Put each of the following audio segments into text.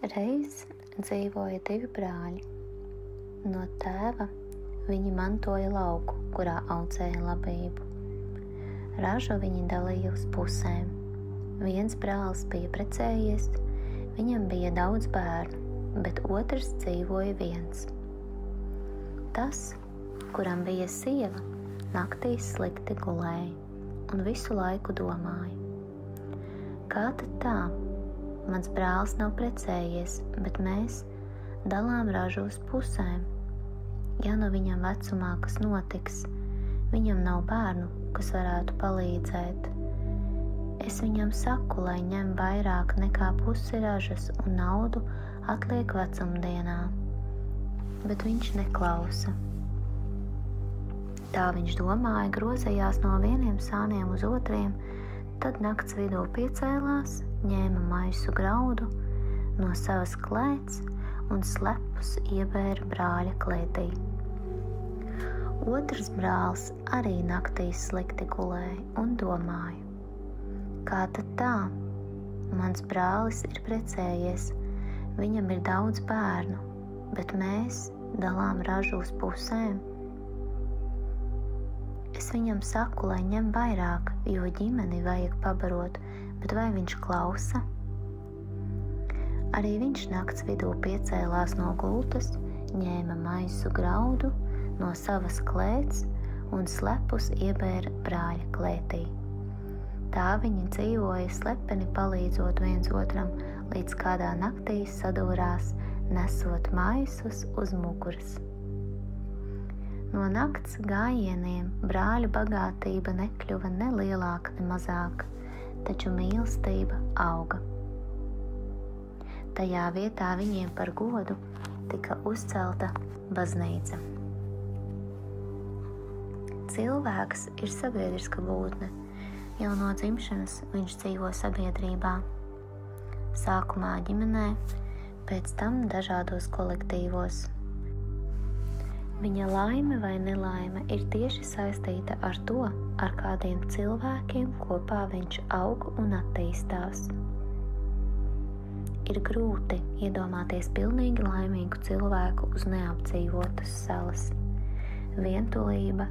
Reiz dzīvoja divi brāļi. No tēva viņi mantoja lauku, kurā audzēja labību. Ražu viņi dalīja uz pusēm. Viens brālis bija precējies, viņam bija daudz bērnu, bet otrs dzīvoja viens. Tas, kuram bija sieva, naktīs slikti gulēja un visu laiku domāja: kā tad tā? Mans brālis nav precējies, bet mēs dalām ražu uz pusēm. Ja nu viņam vecumā kas notiks, viņam nav bērnu, kas varētu palīdzēt. Es viņam saku, lai ņem vairāk nekā pusi ražas un naudu atliek vecumdienā, bet viņš neklausa. Tā viņš domāja, grozējās no vieniem sāniem uz otriem, tad nakts vidū piecēlās, ņēma maisu graudu no savas klēts un slepus iebēra brāļa klētī. Otrs brālis arī naktīs slikti gulēja un domāja: kā tad tā? Mans brālis ir precējies, viņam ir daudz bērnu, bet mēs dalām ražu uz pusēm. Es viņam saku, lai ņem vairāk, jo ģimeni vajag pabarot, bet vai viņš klausa? Arī viņš nakts vidū piecēlās no gultas, ņēma maisu graudu no savas klēts un slepus iebēra brāļa klētī. Tā viņi dzīvoja slepeni palīdzot viens otram, līdz kādā naktī sadūrās, nesot maisus uz muguras. No nakts gājieniem brāļu bagātība nekļuva ne lielāka, ne mazāka, taču mīlestība auga. Tajā vietā viņiem par godu tika uzcelta baznīca. Cilvēks ir sabiedriska būtne. Jau no dzimšanas viņš dzīvo sabiedrībā. Sākumā ģimenē, pēc tam dažādos kolektīvos. Viņa laime vai nelaime ir tieši saistīta ar to, ar kādiem cilvēkiem kopā viņš aug un attīstās. Ir grūti iedomāties pilnīgi laimīgu cilvēku uz neapdzīvotas salas. Vientulība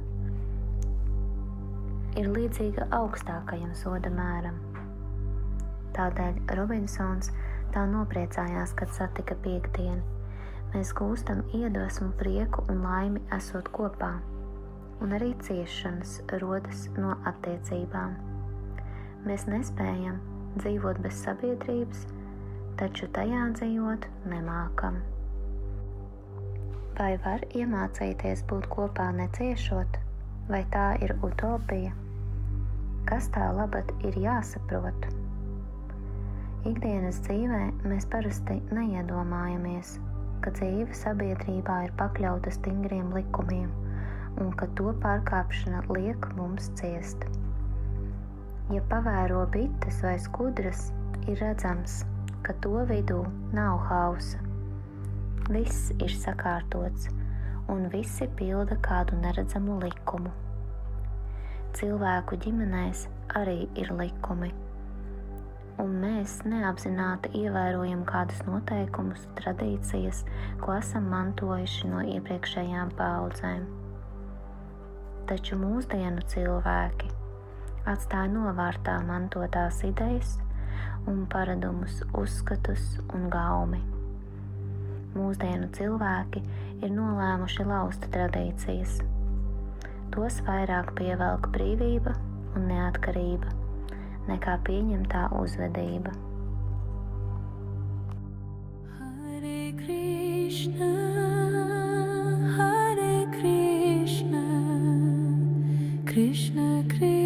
ir līdzīga augstākajam soda mēram. Tādēļ Robinsons tā nopriecājās, kad satika piektdienu. Mēs gūstam iedvesmu, prieku un laimi esot kopā, un arī ciešanas rodas no attiecībām. Mēs nespējam dzīvot bez sabiedrības, taču tajā dzīvot nemākam. Vai var iemācīties būt kopā neciešot, vai tā ir utopija? Kas tā labad ir jāsaprot? Ikdienas dzīvē mēs parasti neiedomājamies, ka dzīve sabiedrībā ir pakļauta stingriem likumiem un ka to pārkāpšana liek mums ciest. Ja pavēro bites vai skudras, ir redzams, ka to vidū nav hausa. Viss ir sakārtots un visi pilda kādu neredzamu likumu. Cilvēku ģimenēs arī ir likumi, un mēs neapzināti ievērojam kādus noteikumus, tradīcijas, ko esam mantojuši no iepriekšējām paaudzēm. Taču mūsdienu cilvēki atstāja novārtā mantotās idejas un paradumus, uzskatus un gaumi. Mūsdienu cilvēki ir nolēmuši lauzt tradīcijas. Tos vairāk pievelk brīvība un neatkarība nekā pieņemtā uzvedība. Hare Krishna, Hare Krishna, Krishna Krishna.